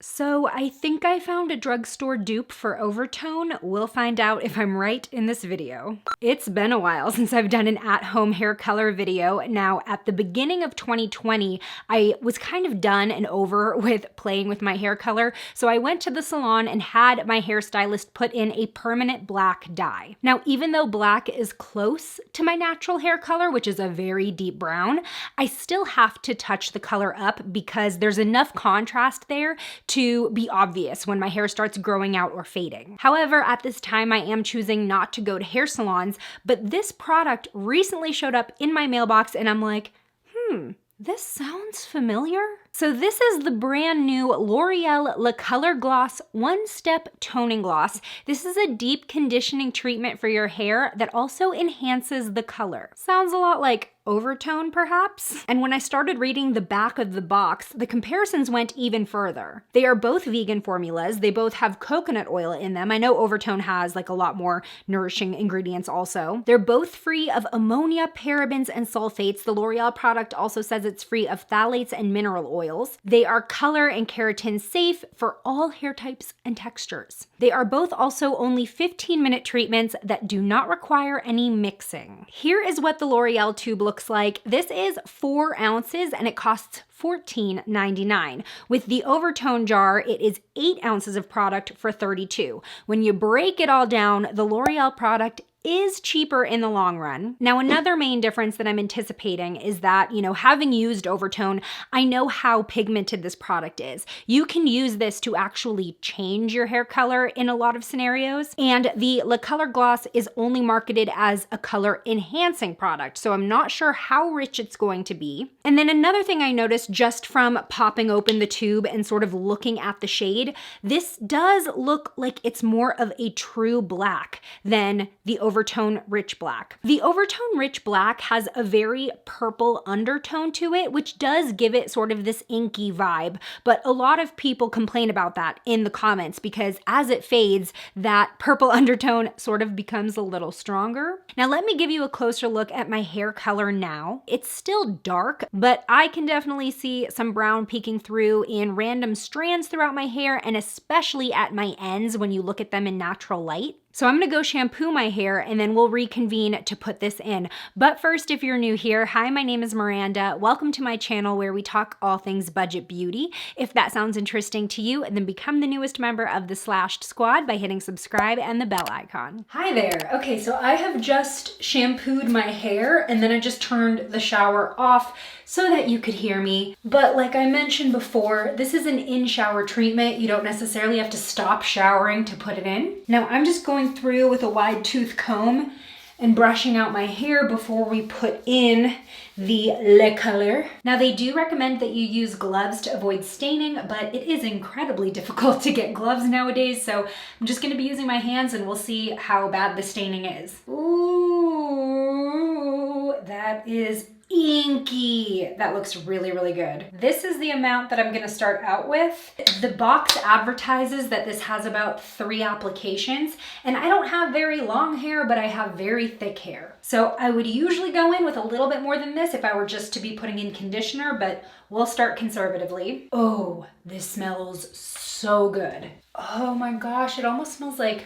So I think I found a drugstore dupe for Overtone. We'll find out if I'm right in this video. It's been a while since I've done an at-home hair color video. Now, at the beginning of 2020, I was kind of done and over with playing with my hair color, so I went to the salon and had my hairstylist put in a permanent black dye. Now, even though black is close to my natural hair color, which is a very deep brown, I still have to touch the color up because there's enough contrast there to be obvious when my hair starts growing out or fading. However, at this time, I am choosing not to go to hair salons, but this product recently showed up in my mailbox and I'm like, this sounds familiar. So this is the brand new L'Oreal Le Color Gloss One Step Toning Gloss. This is a deep conditioning treatment for your hair that also enhances the color. Sounds a lot like Overtone, perhaps? And when I started reading the back of the box, the comparisons went even further. They are both vegan formulas. They both have coconut oil in them. I know Overtone has like a lot more nourishing ingredients also. They're both free of ammonia, parabens, and sulfates. The L'Oreal product also says it's free of phthalates and mineral oils. They are color and keratin safe for all hair types and textures. They are both also only 15-minute treatments that do not require any mixing. Here is what the L'Oreal tube looks like. This is 4 ounces and it costs $14.99. With the Overtone jar, it is 8 ounces of product for $32. When you break it all down, the L'Oreal product is cheaper in the long run. Now, another main difference that I'm anticipating is that, having used Overtone, I know how pigmented this product is. You can use this to actually change your hair color in a lot of scenarios, and the Le Color Gloss is only marketed as a color enhancing product, so I'm not sure how rich it's going to be. And then another thing I noticed just from popping open the tube and sort of looking at the shade, this does look like it's more of a true black than the Overtone Rich Black. The Overtone Rich Black has a very purple undertone to it, which does give it sort of this inky vibe, but a lot of people complain about that in the comments because as it fades, that purple undertone sort of becomes a little stronger. Now let me give you a closer look at my hair color now. It's still dark, but I can definitely see some brown peeking through in random strands throughout my hair and especially at my ends when you look at them in natural light. So I'm gonna go shampoo my hair and then we'll reconvene to put this in. But first, if you're new here, hi, my name is Miranda. Welcome to my channel where we talk all things budget beauty. If that sounds interesting to you, then become the newest member of the Slashed Squad by hitting subscribe and the bell icon. Hi there. Okay, so I have just shampooed my hair and then I just turned the shower off so that you could hear me. But like I mentioned before, this is an in-shower treatment. You don't necessarily have to stop showering to put it in. Now I'm just going through with a wide tooth comb and brushing out my hair before we put in the Le Color. Now they do recommend that you use gloves to avoid staining, but it is incredibly difficult to get gloves nowadays, so I'm just gonna be using my hands and we'll see how bad the staining is. Ooh, that is inky. That looks really, really good. This is the amount that I'm gonna start out with. The box advertises that this has about 3 applications, and I don't have very long hair, but I have very thick hair. So I would usually go in with a little bit more than this if I were just to be putting in conditioner, but we'll start conservatively. Oh, this smells so good. Oh my gosh, it almost smells like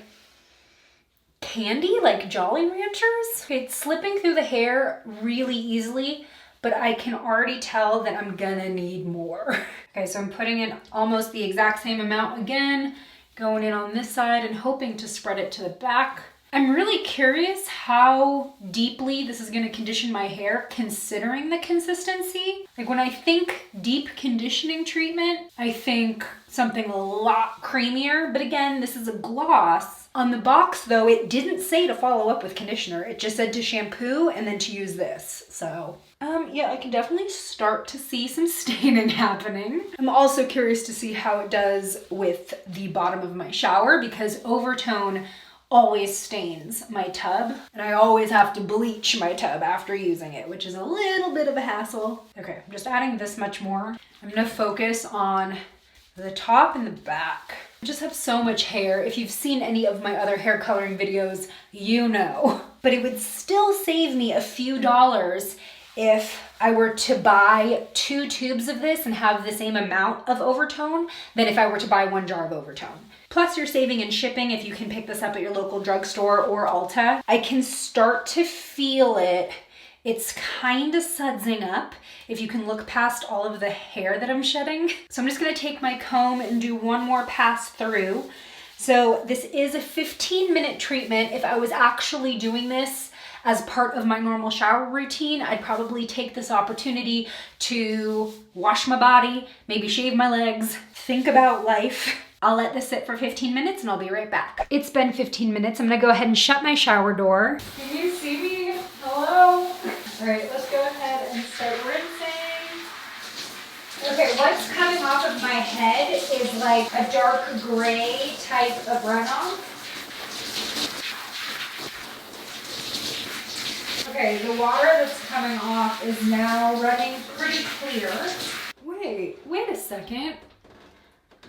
candy, like Jolly Ranchers. It's slipping through the hair really easily, but I can already tell that I'm gonna need more. Okay, so I'm putting in almost the exact same amount again, going in on this side and hoping to spread it to the back. I'm really curious how deeply this is gonna condition my hair considering the consistency. Like when I think deep conditioning treatment, I think something a lot creamier, but again, this is a gloss. On the box though, it didn't say to follow up with conditioner. It just said to shampoo and then to use this, so. Yeah, I can definitely start to see some staining happening. I'm also curious to see how it does with the bottom of my shower because Overtone always stains my tub and I always have to bleach my tub after using it, which is a little bit of a hassle. Okay, I'm just adding this much more. I'm gonna focus on the top and the back. I just have so much hair. If you've seen any of my other hair coloring videos, you know. But it would still save me a few dollars if I were to buy 2 tubes of this and have the same amount of Overtone than if I were to buy 1 jar of Overtone. Plus you're saving in shipping if you can pick this up at your local drugstore or Ulta. I can start to feel it. It's kind of sudsing up if you can look past all of the hair that I'm shedding. So I'm just gonna take my comb and do one more pass through. So this is a 15-minute treatment. If I was actually doing this as part of my normal shower routine, I'd probably take this opportunity to wash my body, maybe shave my legs, think about life. I'll let this sit for 15 minutes and I'll be right back. It's been 15 minutes. I'm gonna go ahead and shut my shower door. Can you see me? Hello? All right, let's go ahead and start rinsing. Okay, what's coming off of my head is like a dark gray type of runoff. Okay, the water that's coming off is now running pretty clear. Wait a second.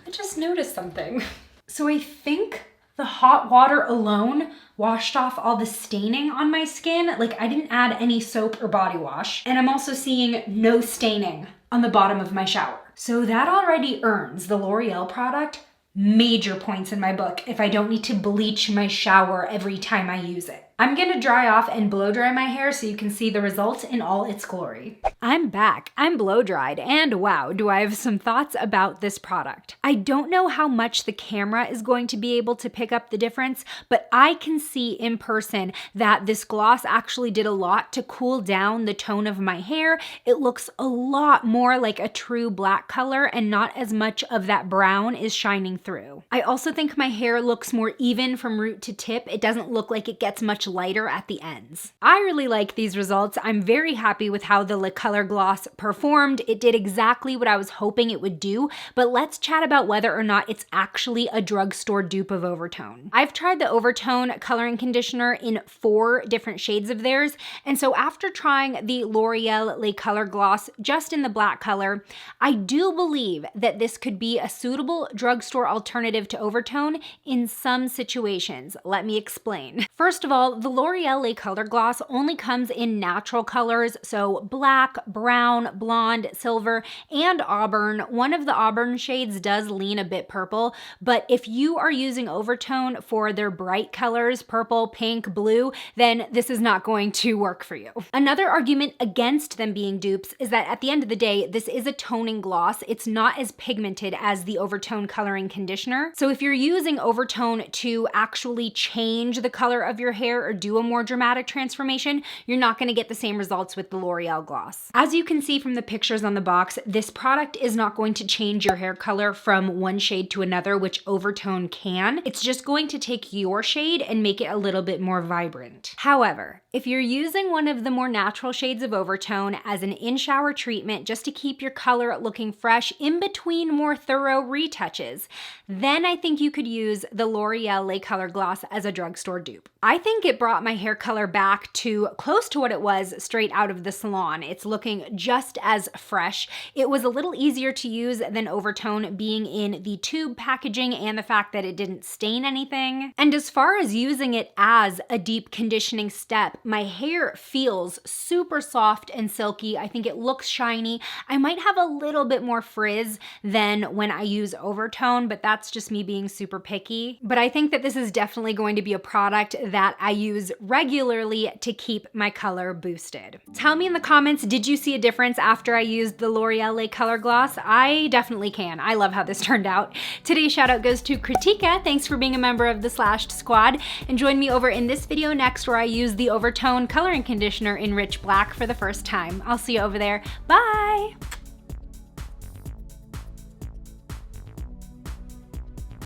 I just noticed something. So I think the hot water alone washed off all the staining on my skin. Like I didn't add any soap or body wash. And I'm also seeing no staining on the bottom of my shower. So that already earns the L'Oreal product major points in my book if I don't need to bleach my shower every time I use it. I'm gonna dry off and blow dry my hair so you can see the results in all its glory. I'm back. I'm blow dried, and wow, do I have some thoughts about this product. I don't know how much the camera is going to be able to pick up the difference, but I can see in person that this gloss actually did a lot to cool down the tone of my hair. It looks a lot more like a true black color and not as much of that brown is shining through. I also think my hair looks more even from root to tip. It doesn't look like it gets much lighter at the ends. I really like these results. I'm very happy with how the Le Color Gloss performed. It did exactly what I was hoping it would do, but let's chat about whether or not it's actually a drugstore dupe of Overtone. I've tried the Overtone coloring conditioner in 4 different shades of theirs, and so after trying the L'Oreal Le Color Gloss just in the black color, I do believe that this could be a suitable drugstore alternative to Overtone in some situations. Let me explain. First of all, the L'Oreal Le Color Gloss only comes in natural colors, so black, brown, blonde, silver, and auburn. One of the auburn shades does lean a bit purple, but if you are using Overtone for their bright colors, purple, pink, blue, then this is not going to work for you. Another argument against them being dupes is that at the end of the day, this is a toning gloss. It's not as pigmented as the Overtone coloring conditioner. So if you're using Overtone to actually change the color of your hair or do a more dramatic transformation, you're not going to get the same results with the L'Oreal gloss. As you can see from the pictures on the box, this product is not going to change your hair color from one shade to another, which Overtone can. It's just going to take your shade and make it a little bit more vibrant. However, if you're using one of the more natural shades of Overtone as an in-shower treatment just to keep your color looking fresh in between more thorough retouches, then I think you could use the L'Oreal Le Color Gloss as a drugstore dupe. I think it brought my hair color back to close to what it was straight out of the salon. It's looking just as fresh. It was a little easier to use than Overtone being in the tube packaging and the fact that it didn't stain anything. And as far as using it as a deep conditioning step, my hair feels super soft and silky. I think it looks shiny. I might have a little bit more frizz than when I use Overtone, but that's just me being super picky. But I think that this is definitely going to be a product that I use regularly to keep my color boosted. Tell me in the comments, did you see a difference after I used the L'Oreal Le Color Gloss? I definitely can. I love how this turned out. Today's shout out goes to Kritika. Thanks for being a member of the Slashed Squad. And join me over in this video next where I use the Overtone coloring conditioner in Rich Black for the first time. I'll see you over there. Bye!